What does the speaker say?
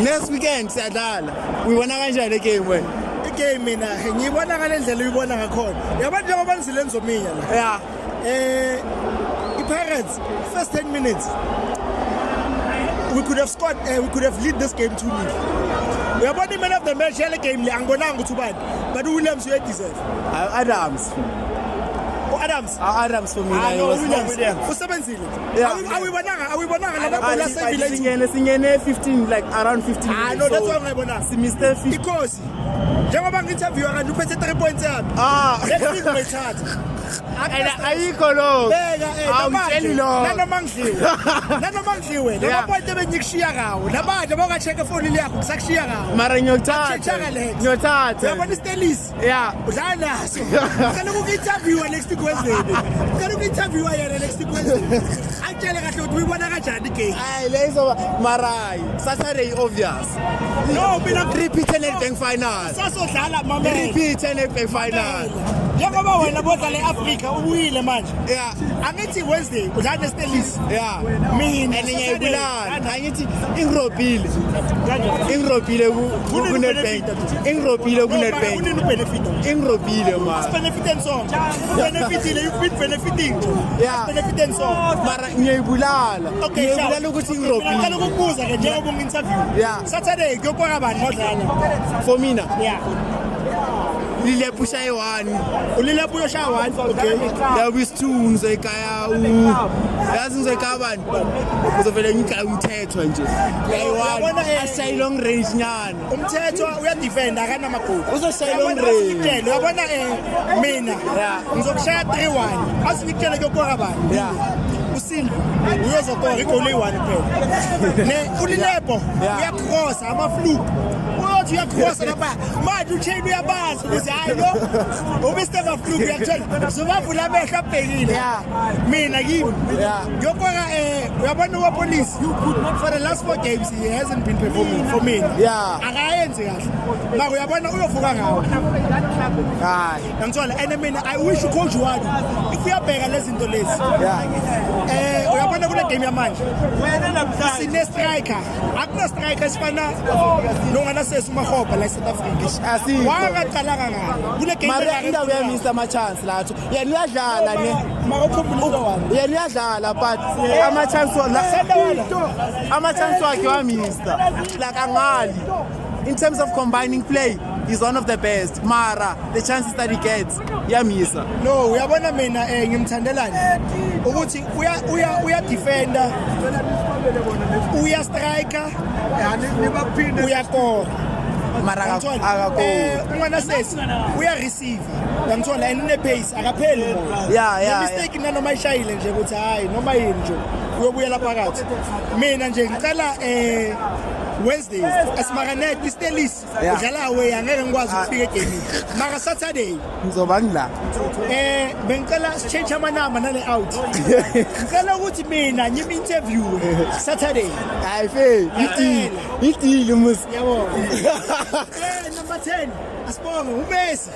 Next weekend siyadlala. Uyibona kanjani le game wena? Game mina ngiyibona ngalendlela uyibona ngakhona. Yabona njengoba ngizilenzo mina la. Yeah. Pirates first 10 minutes we could have scored, we could have lead this game 2-0. We are the man of the match yale game le angibonanga ukuthi ubani, but Williams you deserve. Adams for me. Williams usebenzile. Awibonanga laba bola sevile singene 15 like around 15 minutes. No, that's what ngibona. Si Mr. 50 because njengoba ngi-interview akanje uphethe 3 points yami. Next week uyithatha. Ayikho lo. Awutsheli lo. Nanoma ngidliwe. Lama point ebengikushiya kawo. Nabanje bawuka-check efoni yakho kusakushiya kawo. Mara ngiyothatha. Yabona iStelis. Yeah. Udlala naso. Ngicela uku-interview next week Wednesday. Ngicela uku-interview yena next week Wednesday. Akutshele kahle ukuthi uyibona kanjani igame. Hayi lezo Marai. Saturday obvious. No, mina repeat and final. Sasodlala mamela. Repeat and final. Njengoba wena bodlala eAfrica ubuyile manje. Yeah. Angithi Wednesday udlala Stelis. Yeah. Mina ngiyibulala. Angithi ingirobhile. Ingirobhile ku-Nedbank. Ingirobhile ku-Nedbank. Kunini benefit? Ingirobhile man. Benefit and so. Benefitile you been benefiting. Yeah. Benefit and so. Mara ngiyibulala. Okay, ngiyibulala ukuthi ingirobhile. Ngicela ukukubuza ke njengoba ngi-interview. Yeah. Saturday ngiyopaka bani modlala? For mina. Yeah. Lilephu shaye 1. Ulilephu yoshaya 1. Okay. There was 2 ngizoyikaya yazi ngizoyikaya bani? Uzovela ngikaya umthetho nje. Uyabona ashaye long range nyana. Umthetho uyadefend akana magoli. Uzoshaye long range. Uyabona mina ngizokushaya 3-1. Asikutshela kuyokora bani? Yeah. uSilva uyozokora igoli eyi-1 phela. Ne ulilepho uyacross ama-fluke. Uyothi uyacrossa lapha manje uchain uyabazi ukuthi hayi lo uMr. Fluke uyakutshela zobavula amehlo abhekile. Mina kimi ngiyokora uyabona uwapolice for the last 4 games he hasn't been performing for me. Akayenzi kahle mara uyabona uyovuka ngawo. Hayi ngithola and mina I wish ucoach wami if uyabheka lezi zinto lezi uyabona kule game yamanje sine striker akuna striker sifana nonganasesi uMahopa la South Africa wangaqalanga ngayo kule game mara indawo yamisa ama chance latho yena uyadlala ne yena uyadlala but ama chance wakhe wamisa like angali in terms of combining play he's one of the best mara the chances that he gets yamisa. No uyabona mina ngimthandelani ukuthi uya defender uya striker uya score mara akakho unganasesi uya receive ngithola ene pace akapheli mo. Yeah. Mistake nanoma ishayile nje ukuthi hayi noma yini nje uyobuyela phakathi. Mina nje ngicela Wednesdays asimakanet iStelis udlala away angeke ngikwazi ukufika egamini mara Saturday ngizoba ngila bengicela change amanamba nale out. Ngicela ukuthi mina ngimi-interview Saturday. hayi fe idili mus yabo number 10 asibonge uMessi.